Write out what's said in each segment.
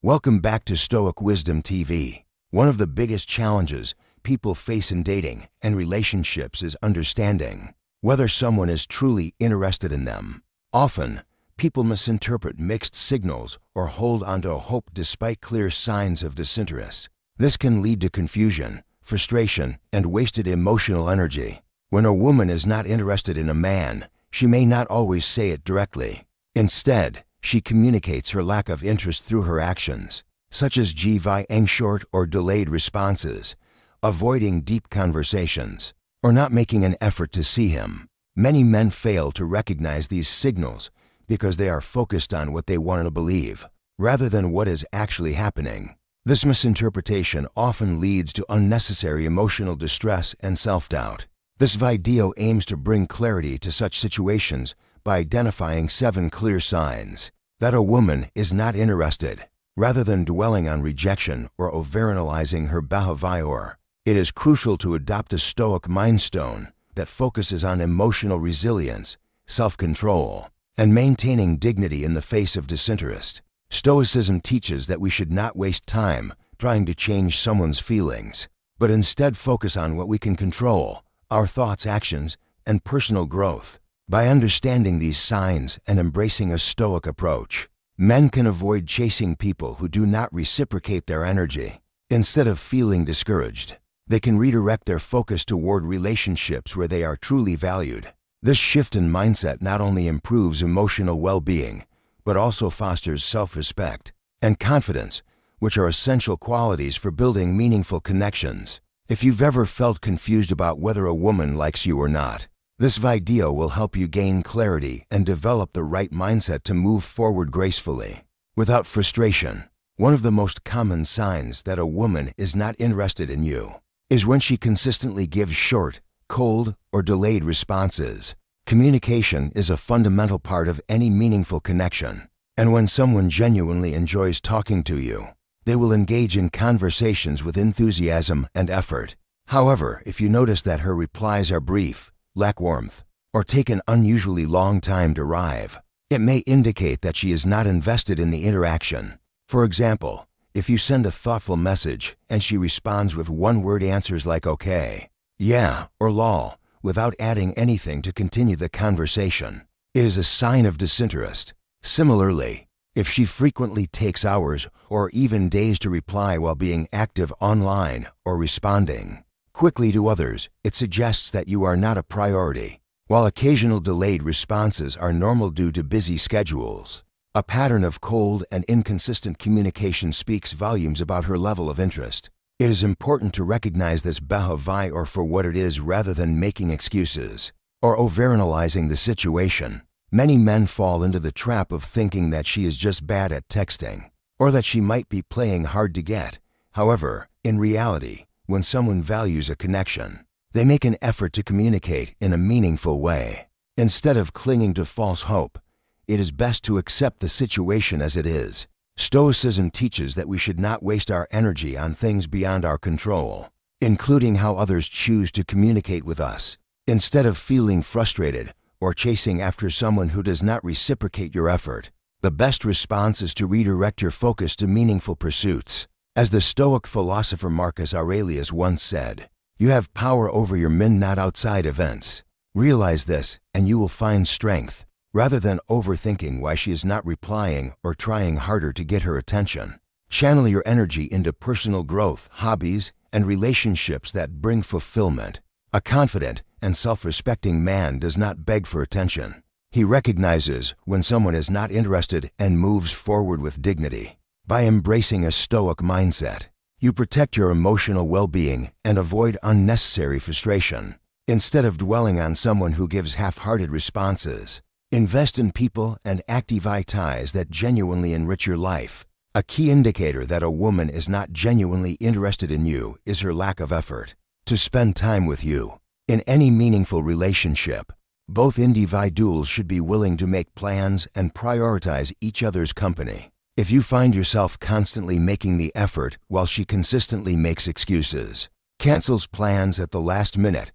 Welcome back to Stoic Wisdom TV. One of the biggest challenges people face in dating and relationships is understanding whether someone is truly interested in them. Often, people misinterpret mixed signals or hold onto hope despite clear signs of disinterest. This can lead to confusion, frustration, and wasted emotional energy. When a woman is not interested in a man, she may not always say it directly. Instead, she communicates her lack of interest through her actions, such as giving short or delayed responses, avoiding deep conversations, or not making an effort to see him. Many men fail to recognize these signals because they are focused on what they want to believe, rather than what is actually happening. This misinterpretation often leads to unnecessary emotional distress and self-doubt. This video aims to bring clarity to such situations by identifying 7 clear signs that a woman is not interested, rather than dwelling on rejection or overanalyzing her behavior. It is crucial to adopt a Stoic mindstone that focuses on emotional resilience, self-control, and maintaining dignity in the face of disinterest. Stoicism teaches that we should not waste time trying to change someone's feelings, but instead focus on what we can control: our thoughts, actions, and personal growth. By understanding these signs and embracing a Stoic approach, men can avoid chasing people who do not reciprocate their energy. Instead of feeling discouraged, they can redirect their focus toward relationships where they are truly valued. This shift in mindset not only improves emotional well-being, but also fosters self-respect and confidence, which are essential qualities for building meaningful connections. If you've ever felt confused about whether a woman likes you or not, this video will help you gain clarity and develop the right mindset to move forward gracefully, without frustration. One of the most common signs that a woman is not interested in you is when she consistently gives short, cold, or delayed responses. Communication is a fundamental part of any meaningful connection, and when someone genuinely enjoys talking to you, they will engage in conversations with enthusiasm and effort. However, if you notice that her replies are brief, lack warmth, or take an unusually long time to arrive, it may indicate that she is not invested in the interaction. For example, if you send a thoughtful message and she responds with one-word answers like okay, yeah, or lol, without adding anything to continue the conversation, it is a sign of disinterest. Similarly, if she frequently takes hours or even days to reply while being active online or responding quickly to others, it suggests that you are not a priority. While occasional delayed responses are normal due to busy schedules, a pattern of cold and inconsistent communication speaks volumes about her level of interest. It is important to recognize this behavior for what it is rather than making excuses or overanalyzing the situation. Many men fall into the trap of thinking that she is just bad at texting or that she might be playing hard to get. However, in reality, when someone values a connection, they make an effort to communicate in a meaningful way. Instead of clinging to false hope, it is best to accept the situation as it is. Stoicism teaches that we should not waste our energy on things beyond our control, including how others choose to communicate with us. Instead of feeling frustrated or chasing after someone who does not reciprocate your effort, the best response is to redirect your focus to meaningful pursuits. As the Stoic philosopher Marcus Aurelius once said, "You have power over your men, not outside events." Realize this, and you will find strength, rather than overthinking why she is not replying or trying harder to get her attention. Channel your energy into personal growth, hobbies, and relationships that bring fulfillment. A confident and self-respecting man does not beg for attention. He recognizes when someone is not interested and moves forward with dignity. By embracing a Stoic mindset, you protect your emotional well-being and avoid unnecessary frustration. Instead of dwelling on someone who gives half-hearted responses, invest in people and activate ties that genuinely enrich your life. A key indicator that a woman is not genuinely interested in you is her lack of effort to spend time with you. In any meaningful relationship, both individuals should be willing to make plans and prioritize each other's company. If you find yourself constantly making the effort while she consistently makes excuses, cancels plans at the last minute,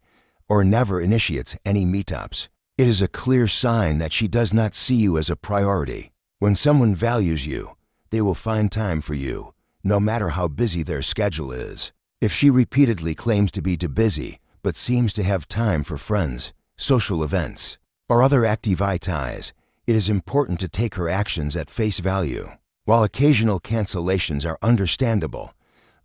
or never initiates any meetups, it is a clear sign that she does not see you as a priority. When someone values you, they will find time for you, no matter how busy their schedule is. If she repeatedly claims to be too busy, but seems to have time for friends, social events, or other activi ties, it is important to take her actions at face value. While occasional cancellations are understandable,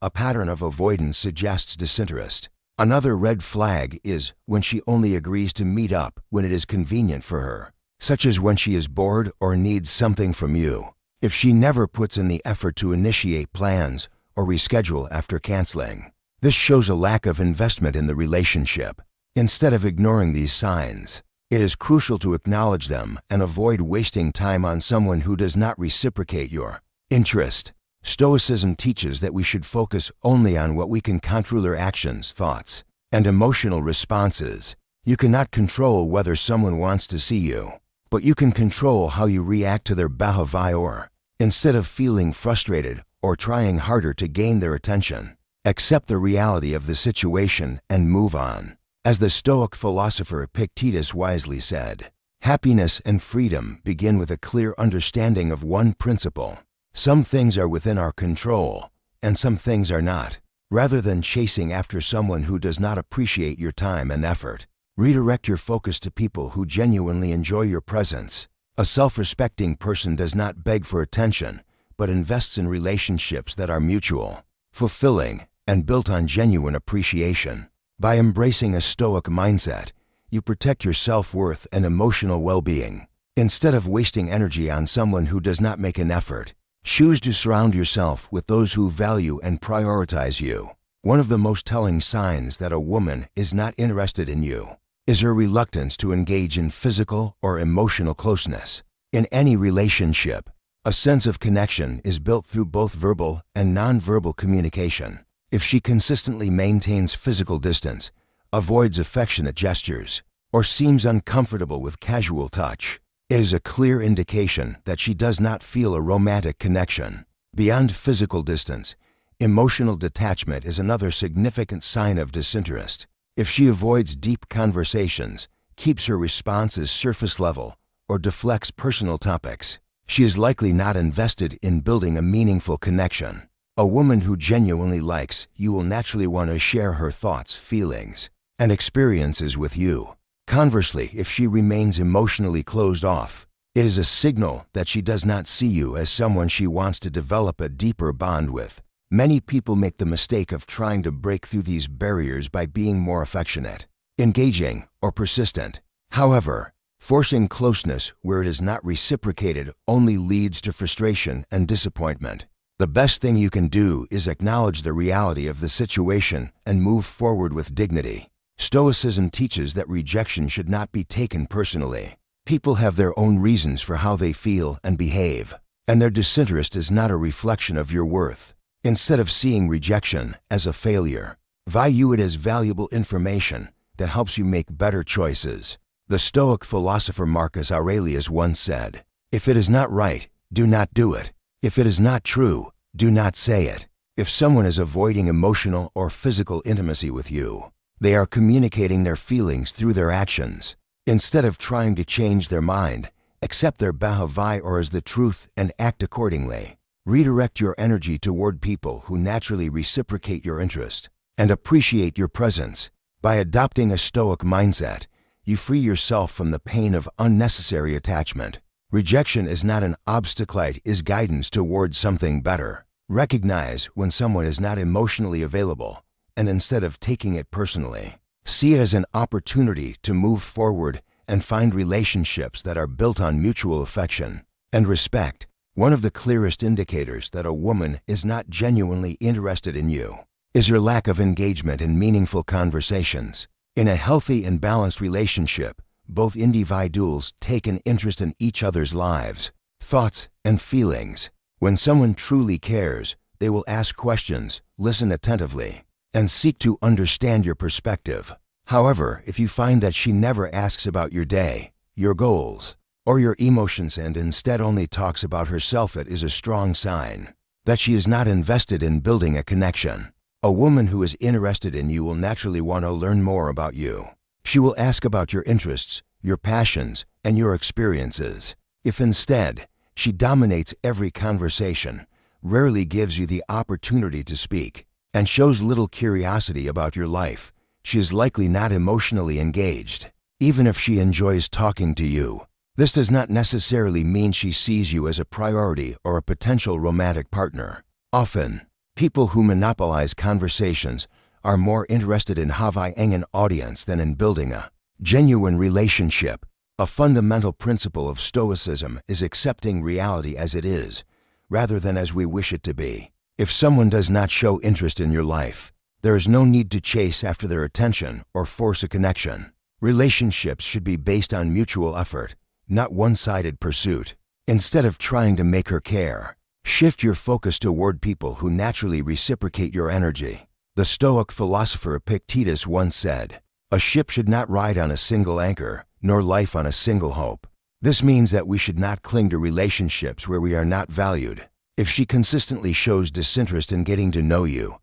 a pattern of avoidance suggests disinterest. Another red flag is when she only agrees to meet up when it is convenient for her, such as when she is bored or needs something from you. If she never puts in the effort to initiate plans or reschedule after canceling, this shows a lack of investment in the relationship. Instead of ignoring these signs, it is crucial to acknowledge them and avoid wasting time on someone who does not reciprocate your interest. Stoicism teaches that we should focus only on what we can control: their actions, thoughts, and emotional responses. You cannot control whether someone wants to see you, but you can control how you react to their behavior. Instead of feeling frustrated or trying harder to gain their attention, accept the reality of the situation and move on. As the Stoic philosopher Epictetus wisely said, happiness and freedom begin with a clear understanding of one principle: some things are within our control, and some things are not. Rather than chasing after someone who does not appreciate your time and effort, redirect your focus to people who genuinely enjoy your presence. A self-respecting person does not beg for attention, but invests in relationships that are mutual, fulfilling, and built on genuine appreciation. By embracing a Stoic mindset, you protect your self-worth and emotional well-being. Instead of wasting energy on someone who does not make an effort, choose to surround yourself with those who value and prioritize you. One of the most telling signs that a woman is not interested in you is her reluctance to engage in physical or emotional closeness. In any relationship, a sense of connection is built through both verbal and nonverbal communication. If she consistently maintains physical distance, avoids affectionate gestures, or seems uncomfortable with casual touch, it is a clear indication that she does not feel a romantic connection. Beyond physical distance, emotional detachment is another significant sign of disinterest. If she avoids deep conversations, keeps her responses surface level, or deflects personal topics, she is likely not invested in building a meaningful connection. A woman who genuinely likes you will naturally want to share her thoughts, feelings, and experiences with you. Conversely, if she remains emotionally closed off, it is a signal that she does not see you as someone she wants to develop a deeper bond with. Many people make the mistake of trying to break through these barriers by being more affectionate, engaging, or persistent. However, forcing closeness where it is not reciprocated only leads to frustration and disappointment. The best thing you can do is acknowledge the reality of the situation and move forward with dignity. Stoicism teaches that rejection should not be taken personally. People have their own reasons for how they feel and behave, and their disinterest is not a reflection of your worth. Instead of seeing rejection as a failure, value it as valuable information that helps you make better choices. The Stoic philosopher Marcus Aurelius once said, "If it is not right, do not do it. If it is not true, do not say it." If someone is avoiding emotional or physical intimacy with you, they are communicating their feelings through their actions. Instead of trying to change their mind, accept their behavior as the truth and act accordingly. Redirect your energy toward people who naturally reciprocate your interest and appreciate your presence. By adopting a Stoic mindset, you free yourself from the pain of unnecessary attachment. Rejection is not an obstacle, it is guidance towards something better. Recognize when someone is not emotionally available, and instead of taking it personally, see it as an opportunity to move forward and find relationships that are built on mutual affection and respect. One of the clearest indicators that a woman is not genuinely interested in you is your lack of engagement in meaningful conversations. In a healthy and balanced relationship, both individuals take an interest in each other's lives, thoughts, and feelings. When someone truly cares, they will ask questions, listen attentively, and seek to understand your perspective. However, if you find that she never asks about your day, your goals, or your emotions and instead only talks about herself, it is a strong sign that she is not invested in building a connection. A woman who is interested in you will naturally want to learn more about you. She will ask about your interests, your passions, and your experiences. If instead, she dominates every conversation, rarely gives you the opportunity to speak, and shows little curiosity about your life, she is likely not emotionally engaged, even if she enjoys talking to you. This does not necessarily mean she sees you as a priority or a potential romantic partner. Often, people who monopolize conversations are more interested in having an audience than in building a genuine relationship. A fundamental principle of Stoicism is accepting reality as it is, rather than as we wish it to be. If someone does not show interest in your life, there is no need to chase after their attention or force a connection. Relationships should be based on mutual effort, not one-sided pursuit. Instead of trying to make her care, shift your focus toward people who naturally reciprocate your energy. The Stoic philosopher Epictetus once said, "A ship should not ride on a single anchor, nor life on a single hope." This means that we should not cling to relationships where we are not valued. If she consistently shows disinterest in getting to know you,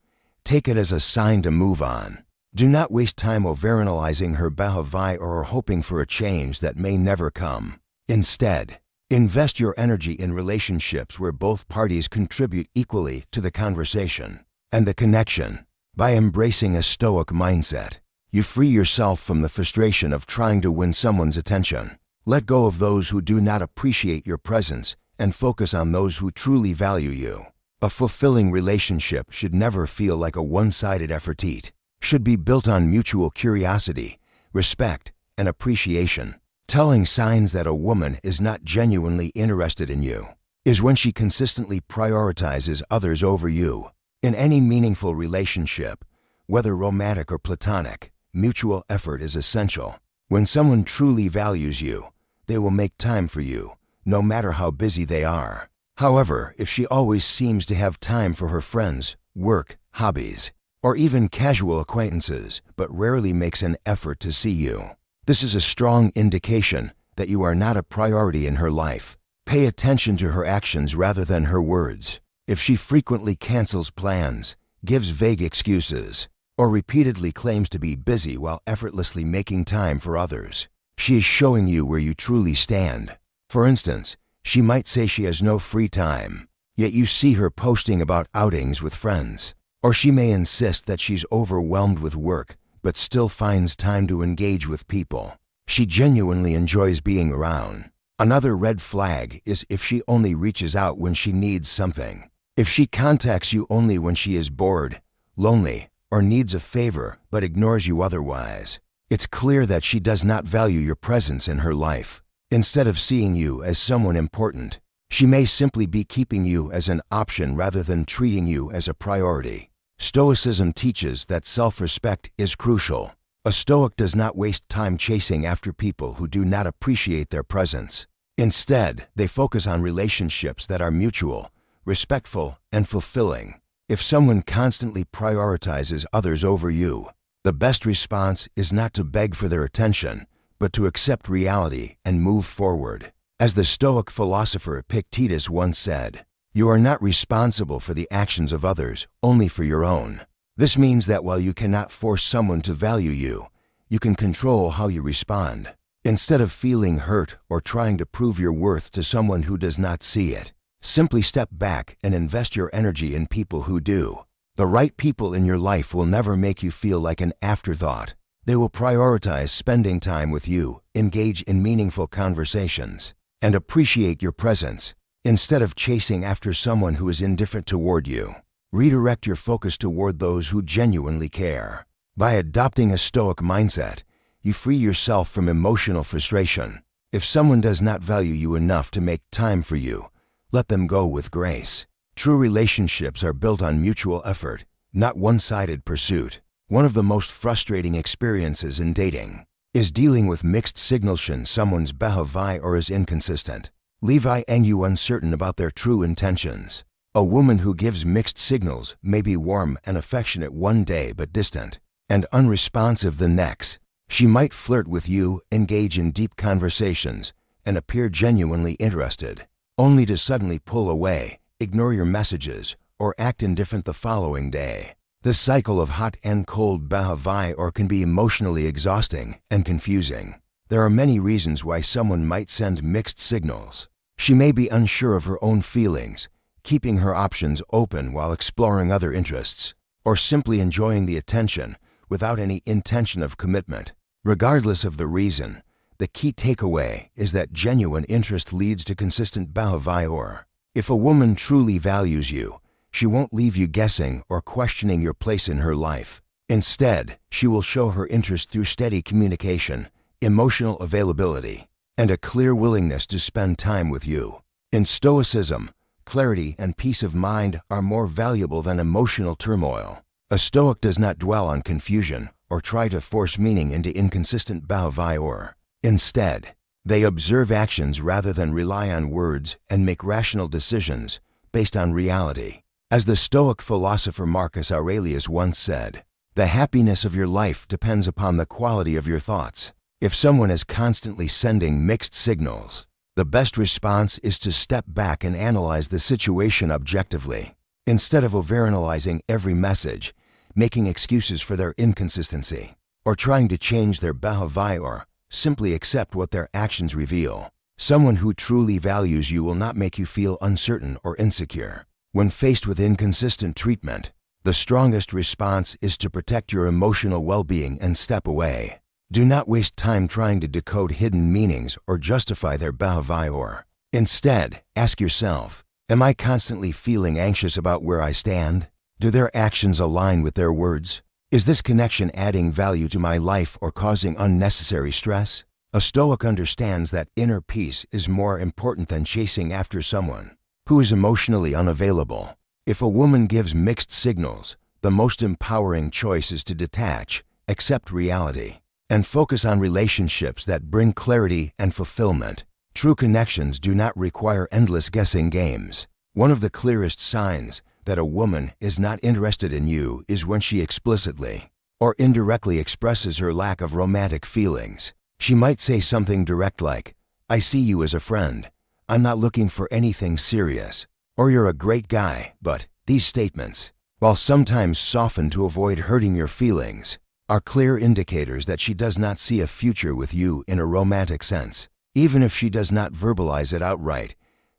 take it as a sign to move on. Do not waste time overanalyzing her behavior or hoping for a change that may never come. Instead, invest your energy in relationships where both parties contribute equally to the conversation and the connection. By embracing a Stoic mindset, you free yourself from the frustration of trying to win someone's attention. Let go of those who do not appreciate your presence and focus on those who truly value you. A fulfilling relationship should never feel like a one-sided effort. It should be built on mutual curiosity, respect, and appreciation. Telling signs that a woman is not genuinely interested in you is when she consistently prioritizes others over you. In any meaningful relationship, whether romantic or platonic, mutual effort is essential. When someone truly values you, they will make time for you, no matter how busy they are. However, if she always seems to have time for her friends, work, hobbies, or even casual acquaintances, but rarely makes an effort to see you, this is a strong indication that you are not a priority in her life. Pay attention to her actions rather than her words. If she frequently cancels plans, gives vague excuses, or repeatedly claims to be busy while effortlessly making time for others, she is showing you where you truly stand. For instance, she might say she has no free time, yet you see her posting about outings with friends. Or she may insist that she's overwhelmed with work, but still finds time to engage with people she genuinely enjoys being around. Another red flag is if she only reaches out when she needs something. If she contacts you only when she is bored, lonely, or needs a favor but ignores you otherwise, it's clear that she does not value your presence in her life. Instead of seeing you as someone important, she may simply be keeping you as an option rather than treating you as a priority. Stoicism teaches that self-respect is crucial. A Stoic does not waste time chasing after people who do not appreciate their presence. Instead, they focus on relationships that are mutual, respectful, and fulfilling. If someone constantly prioritizes others over you, the best response is not to beg for their attention, but to accept reality and move forward. As the Stoic philosopher Epictetus once said, "You are not responsible for the actions of others, only for your own." This means that while you cannot force someone to value you, you can control how you respond. Instead of feeling hurt or trying to prove your worth to someone who does not see it, simply step back and invest your energy in people who do. The right people in your life will never make you feel like an afterthought. They will prioritize spending time with you, engage in meaningful conversations, and appreciate your presence. Instead of chasing after someone who is indifferent toward you, redirect your focus toward those who genuinely care. By adopting a Stoic mindset, you free yourself from emotional frustration. If someone does not value you enough to make time for you, let them go with grace. True relationships are built on mutual effort, not one-sided pursuit. One of the most frustrating experiences in dating is dealing with mixed signals. Someone's behavior is inconsistent, leaving you uncertain about their true intentions. A woman who gives mixed signals may be warm and affectionate one day but distant and unresponsive the next. She might flirt with you, engage in deep conversations, and appear genuinely interested, only to suddenly pull away, ignore your messages, or act indifferent the following day. This cycle of hot and cold behavior can be emotionally exhausting and confusing. There are many reasons why someone might send mixed signals. She may be unsure of her own feelings, keeping her options open while exploring other interests, or simply enjoying the attention without any intention of commitment. Regardless of the reason, the key takeaway is that genuine interest leads to consistent behavior. If a woman truly values you, she won't leave you guessing or questioning your place in her life. Instead, she will show her interest through steady communication, emotional availability, and a clear willingness to spend time with you. In Stoicism, clarity and peace of mind are more valuable than emotional turmoil. A Stoic does not dwell on confusion or try to force meaning into inconsistent behavior. Instead, they observe actions rather than rely on words and make rational decisions based on reality. As the Stoic philosopher Marcus Aurelius once said, "The happiness of your life depends upon the quality of your thoughts." If someone is constantly sending mixed signals, the best response is to step back and analyze the situation objectively. Instead of overanalyzing every message, making excuses for their inconsistency, or trying to change their behavior, simply accept what their actions reveal. Someone who truly values you will not make you feel uncertain or insecure. When faced with inconsistent treatment, the strongest response is to protect your emotional well-being and step away. Do not waste time trying to decode hidden meanings or justify their behavior. Instead, ask yourself, am I constantly feeling anxious about where I stand? Do their actions align with their words? Is this connection adding value to my life or causing unnecessary stress? A Stoic understands that inner peace is more important than chasing after someone who is emotionally unavailable. If a woman gives mixed signals, the most empowering choice is to detach, accept reality, and focus on relationships that bring clarity and fulfillment. True connections do not require endless guessing games. One of the clearest signs that a woman is not interested in you is when she explicitly or indirectly expresses her lack of romantic feelings. She might say something direct like, "I see you as a friend. I'm not looking for anything serious," or "You're a great guy." But these statements, while sometimes softened to avoid hurting your feelings, are clear indicators that she does not see a future with you in a romantic sense. Even if she does not verbalize it outright,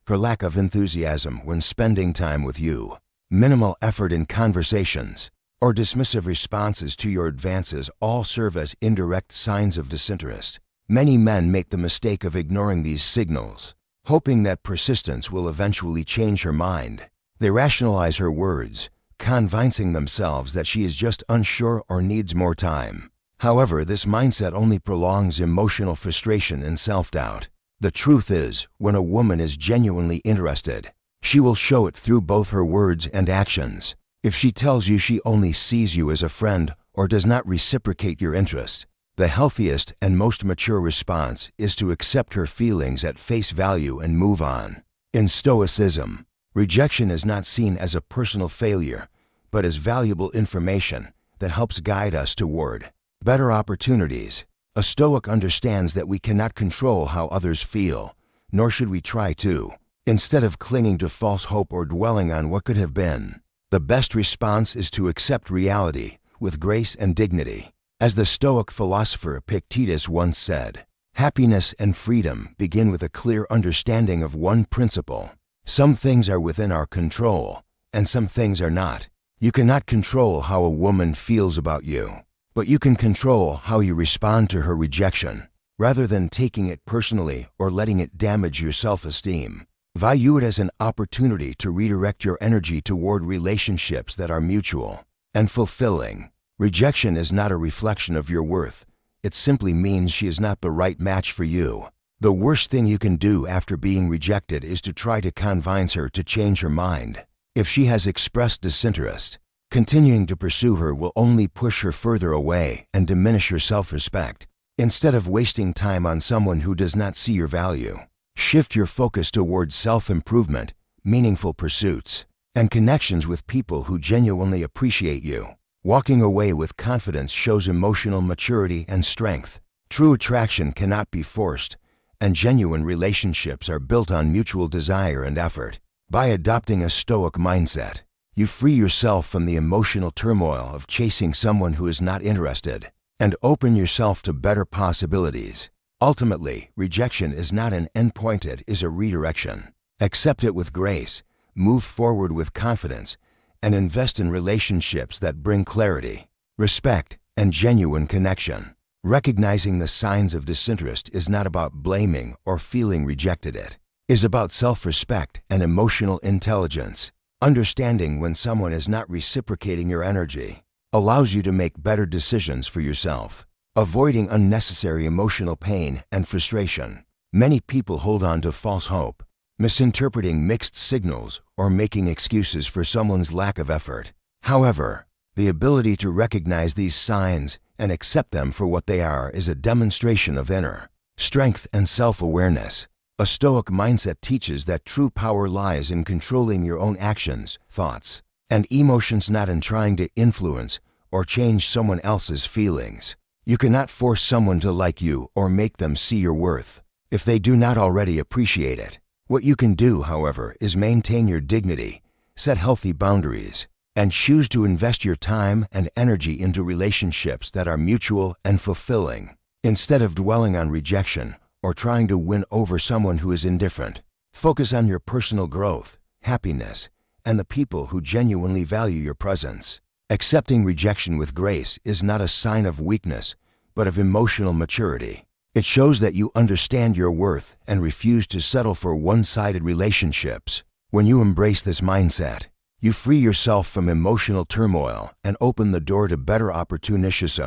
her lack of enthusiasm when spending time with you, minimal effort in conversations, or dismissive responses to your advances all serve as indirect signs of disinterest. Many men make the mistake of ignoring these signals, hoping that persistence will eventually change her mind. They rationalize her words, convincing themselves that she is just unsure or needs more time. However, this mindset only prolongs emotional frustration and self-doubt. The truth is, when a woman is genuinely interested, she will show it through both her words and actions. If she tells you she only sees you as a friend or does not reciprocate your interest, the healthiest and most mature response is to accept her feelings at face value and move on. In Stoicism, rejection is not seen as a personal failure, but as valuable information that helps guide us toward better opportunities. A Stoic understands that we cannot control how others feel, nor should we try to. Instead of clinging to false hope or dwelling on what could have been, the best response is to accept reality with grace and dignity. As the Stoic philosopher Epictetus once said, "Happiness and freedom begin with a clear understanding of one principle. Some things are within our control, and some things are not." You cannot control how a woman feels about you, but you can control how you respond to her rejection. Rather than taking it personally or letting it damage your self-esteem, view it as an opportunity to redirect your energy toward relationships that are mutual and fulfilling. Rejection is not a reflection of your worth. It simply means she is not the right match for you. The worst thing you can do after being rejected is to try to convince her to change her mind. If she has expressed disinterest, continuing to pursue her will only push her further away and diminish your self-respect. Instead of wasting time on someone who does not see your value, shift your focus towards self-improvement, meaningful pursuits, and connections with people who genuinely appreciate you. Walking away with confidence shows emotional maturity and strength. True attraction cannot be forced, and genuine relationships are built on mutual desire and effort. By adopting a Stoic mindset, you free yourself from the emotional turmoil of chasing someone who is not interested and open yourself to better possibilities. Ultimately, rejection is not an endpoint, it is a redirection. Accept it with grace, move forward with confidence, and invest in relationships that bring clarity, respect, and genuine connection. Recognizing the signs of disinterest is not about blaming or feeling rejected. It is about self-respect and emotional intelligence. Understanding when someone is not reciprocating your energy allows you to make better decisions for yourself, avoiding unnecessary emotional pain and frustration. Many people hold on to false hope, misinterpreting mixed signals or making excuses for someone's lack of effort. However, the ability to recognize these signs and accept them for what they are is a demonstration of inner strength and self-awareness. A Stoic mindset teaches that true power lies in controlling your own actions, thoughts, and emotions, not in trying to influence or change someone else's feelings. You cannot force someone to like you or make them see your worth if they do not already appreciate it. What you can do, however, is maintain your dignity, set healthy boundaries, and choose to invest your time and energy into relationships that are mutual and fulfilling. Instead of dwelling on rejection or trying to win over someone who is indifferent, focus on your personal growth, happiness, and the people who genuinely value your presence. Accepting rejection with grace is not a sign of weakness, but of emotional maturity. It shows that you understand your worth and refuse to settle for one-sided relationships. When you embrace this mindset, you free yourself from emotional turmoil and open the door to better opportunities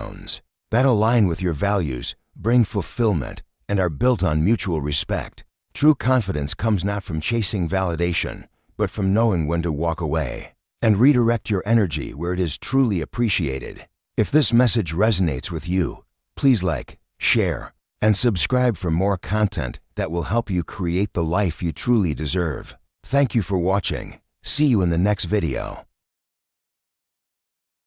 that align with your values, bring fulfillment, and are built on mutual respect. True confidence comes not from chasing validation, but from knowing when to walk away and redirect your energy where it is truly appreciated. If this message resonates with you, please like, share, and subscribe for more content that will help you create the life you truly deserve. Thank you for watching. See you in the next video.